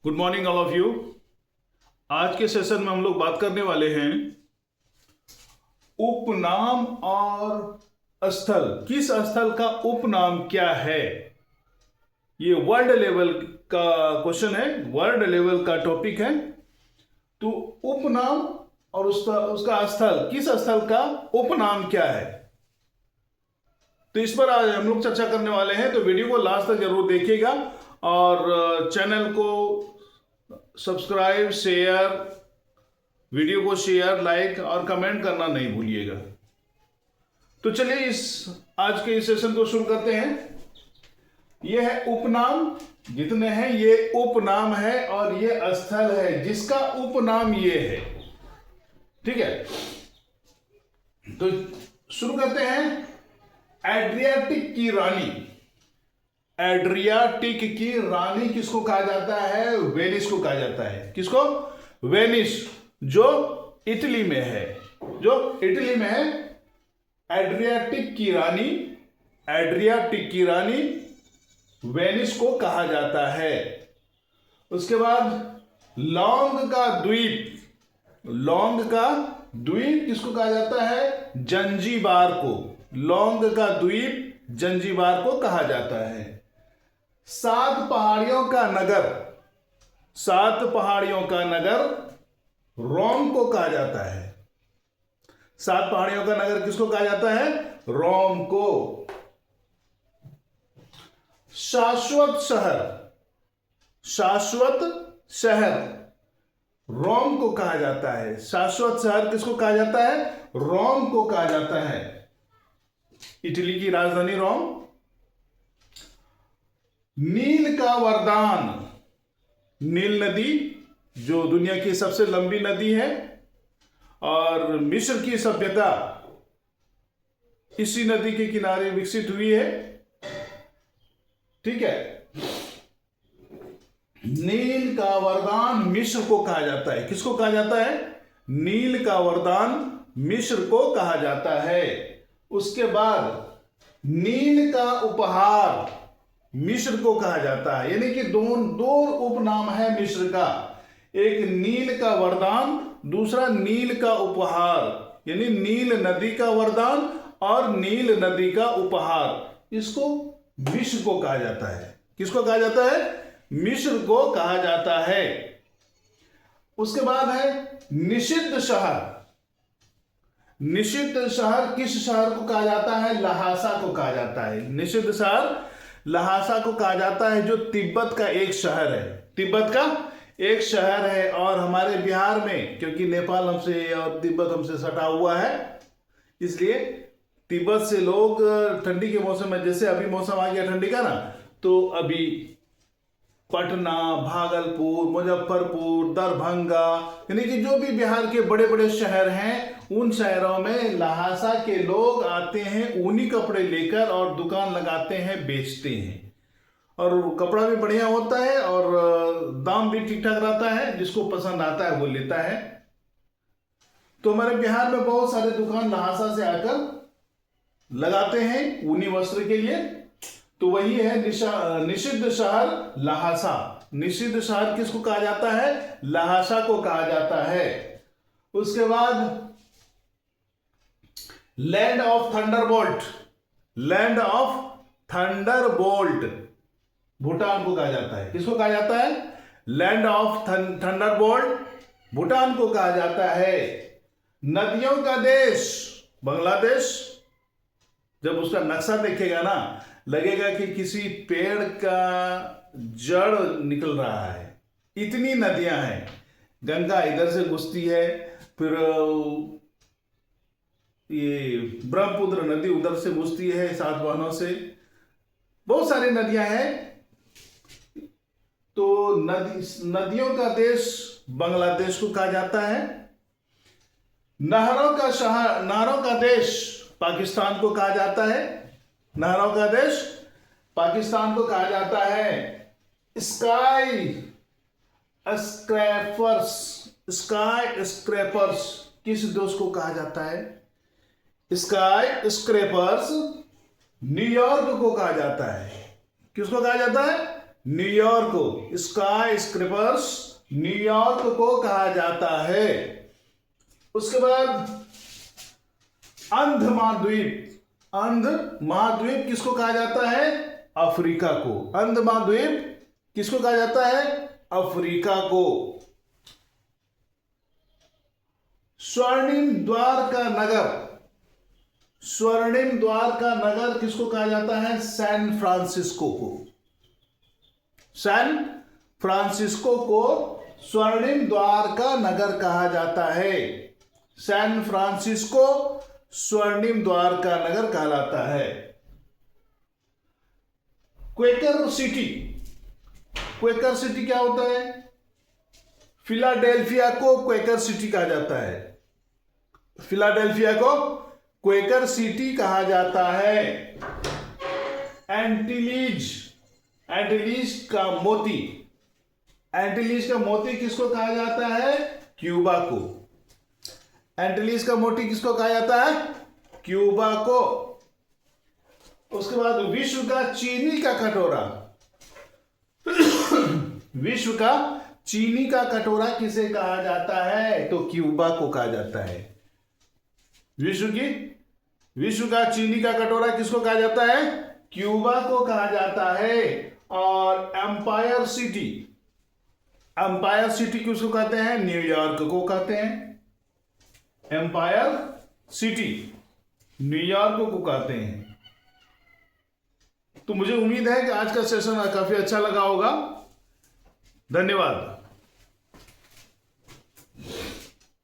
Good morning all of you. आज के session में हम लोग बात करने वाले हैं उपनाम और स्थल। किस स्थल का उपनाम क्या है? ये वर्ल्ड लेवल का क्वेश्चन है, वर्ल्ड लेवल का टॉपिक है। तो उपनाम और उसका स्थल, किस स्थल का उपनाम क्या है, तो इस पर आज हम लोग चर्चा करने वाले हैं। तो वीडियो को लास्ट तक जरूर देखिएगा और चैनल को सब्सक्राइब, शेयर, वीडियो को शेयर, लाइक और कमेंट करना नहीं भूलिएगा। तो चलिए आज के इस सेशन को शुरू करते हैं। यह है उपनाम, जितने हैं ये उपनाम है और ये स्थल है जिसका उपनाम ये है। ठीक है, तो शुरू करते हैं। एड्रियाटिक की रानी, एड्रियाटिक की रानी किसको कहा जाता है? वेनिस को कहा जाता है। किसको? वेनिस, जो इटली में है, जो इटली में है। एड्रियाटिक की रानी, एड्रियाटिक की रानी वेनिस को कहा जाता है। उसके बाद लौंग का द्वीप, लौंग का द्वीप किसको कहा जाता है? जंजीबार को, लौंग का द्वीप जंजीबार को कहा जाता है। 7 पहाड़ियों का नगर, 7 पहाड़ियों का नगर रोम को कहा जाता है। 7 पहाड़ियों का नगर किसको कहा जाता है? रोम को। शाश्वत शहर, शाश्वत शहर रोम को कहा जाता है। शाश्वत शहर किसको कहा जाता है? रोम को कहा जाता है। इटली की राजधानी रोम। नील का वरदान, नील नदी जो दुनिया की सबसे लंबी नदी है और मिस्र की सभ्यता इसी नदी के किनारे विकसित हुई है। ठीक है, नील का वरदान मिस्र को कहा जाता है। किसको कहा जाता है? नील का वरदान मिस्र को कहा जाता है। उसके बाद नील का उपहार मिस्र को कहा जाता है। यानी कि दो उपनाम है मिस्र का, एक नील का वरदान, दूसरा नील का उपहार, यानी नील नदी का वरदान और नील नदी का उपहार। इसको मिस्र को कहा जाता है। किसको कहा जाता है? मिस्र को कहा जाता है। उसके बाद है निषिद्ध शहर। निषिद्ध शहर किस शहर को कहा जाता है? लहासा को कहा जाता है। निषिद्ध शहर लहासा को कहा जाता है, जो तिब्बत का एक शहर है। तिब्बत का एक शहर है और हमारे बिहार में, क्योंकि नेपाल हमसे और तिब्बत हमसे सटा हुआ है, इसलिए तिब्बत से लोग ठंडी के मौसम में, जैसे अभी मौसम आ गया ठंडी का ना, तो अभी पटना, भागलपुर, मुजफ्फरपुर, दरभंगा, यानी कि जो भी बिहार के बड़े बड़े शहर हैं, उन शहरों में लहासा के लोग आते हैं ऊनी कपड़े लेकर और दुकान लगाते हैं, बेचते हैं। और कपड़ा भी बढ़िया होता है और दाम भी ठीक ठाक रहता है, जिसको पसंद आता है वो लेता है। तो हमारे बिहार में बहुत सारे दुकान लहासा से आकर लगाते हैं ऊनी वस्त्र के लिए। तो वही है निषिद्ध शहर लहासा। निषिद्ध शहर किसको कहा जाता है? लहासा को कहा जाता है। उसके बाद land of Thunderbolt, land of Thunderbolt Bhutan को कहा जाता है। किसको कहा जाता है? लैंड ऑफ थंडरबोल्ट भूटान को कहा जाता है। नदियों का देश बांग्लादेश। जब उसका नक्शा देखेगा ना, लगेगा कि किसी पेड़ का जड़ निकल रहा है, इतनी नदियां हैं। गंगा इधर से घुसती है, फिर ये ब्रह्मपुत्र नदी उधर से घुसती है 7 वाहनों से। बहुत सारी नदियां हैं। तो नदियों का देश बांग्लादेश को कहा जाता है। नहरों का शहर, नहरों का देश पाकिस्तान को कहा जाता है। नहरों का देश पाकिस्तान को कहा जाता है। स्काई स्क्रैपर्स, स्काई स्क्रैपर्स किस देश को कहा जाता है? स्काई स्क्रैपर्स न्यूयॉर्क को कहा जाता है। किसको कहा जाता है? न्यूयॉर्क को, स्काई स्क्रेपर्स न्यूयॉर्क को कहा जाता है। उसके बाद अंध महाद्वीप, अंध महाद्वीप किसको कहा जाता है? अफ्रीका को। अंध महाद्वीप किसको कहा जाता है? अफ्रीका को। स्वर्णिम द्वार का नगर, स्वर्णिम द्वार का नगर किसको कहा जाता है? सैन फ्रांसिस्को को। सैन फ्रांसिस्को को स्वर्णिम द्वार का नगर कहा जाता है। सैन फ्रांसिस्को स्वर्णिम द्वार का नगर कहलाता है। क्वेकर सिटी, क्वेकर सिटी क्या होता है? फिलाडेल्फिया को क्वेकर सिटी कहा जाता है। फिलाडेल्फिया को क्वेकर सिटी कहा जाता है। एंटीलीज, एंटीलीज का मोती, एंटीलीज का मोती किसको कहा जाता है? क्यूबा को। एंटीलीज का मोती किसको कहा जाता है? क्यूबा को। उसके बाद विश्व का चीनी का कटोरा, विश्व का चीनी का कटोरा किसे कहा जाता है? तो क्यूबा को कहा जाता है। विश्व का चीनी का कटोरा किसको कहा जाता है? क्यूबा को कहा जाता है। और एम्पायर सिटी, एम्पायर सिटी किसको कहते हैं? न्यूयॉर्क को कहते हैं। एम्पायर सिटी न्यूयॉर्क को कहते हैं। तो मुझे उम्मीद है कि आज का सेशन काफी अच्छा लगा होगा। धन्यवाद।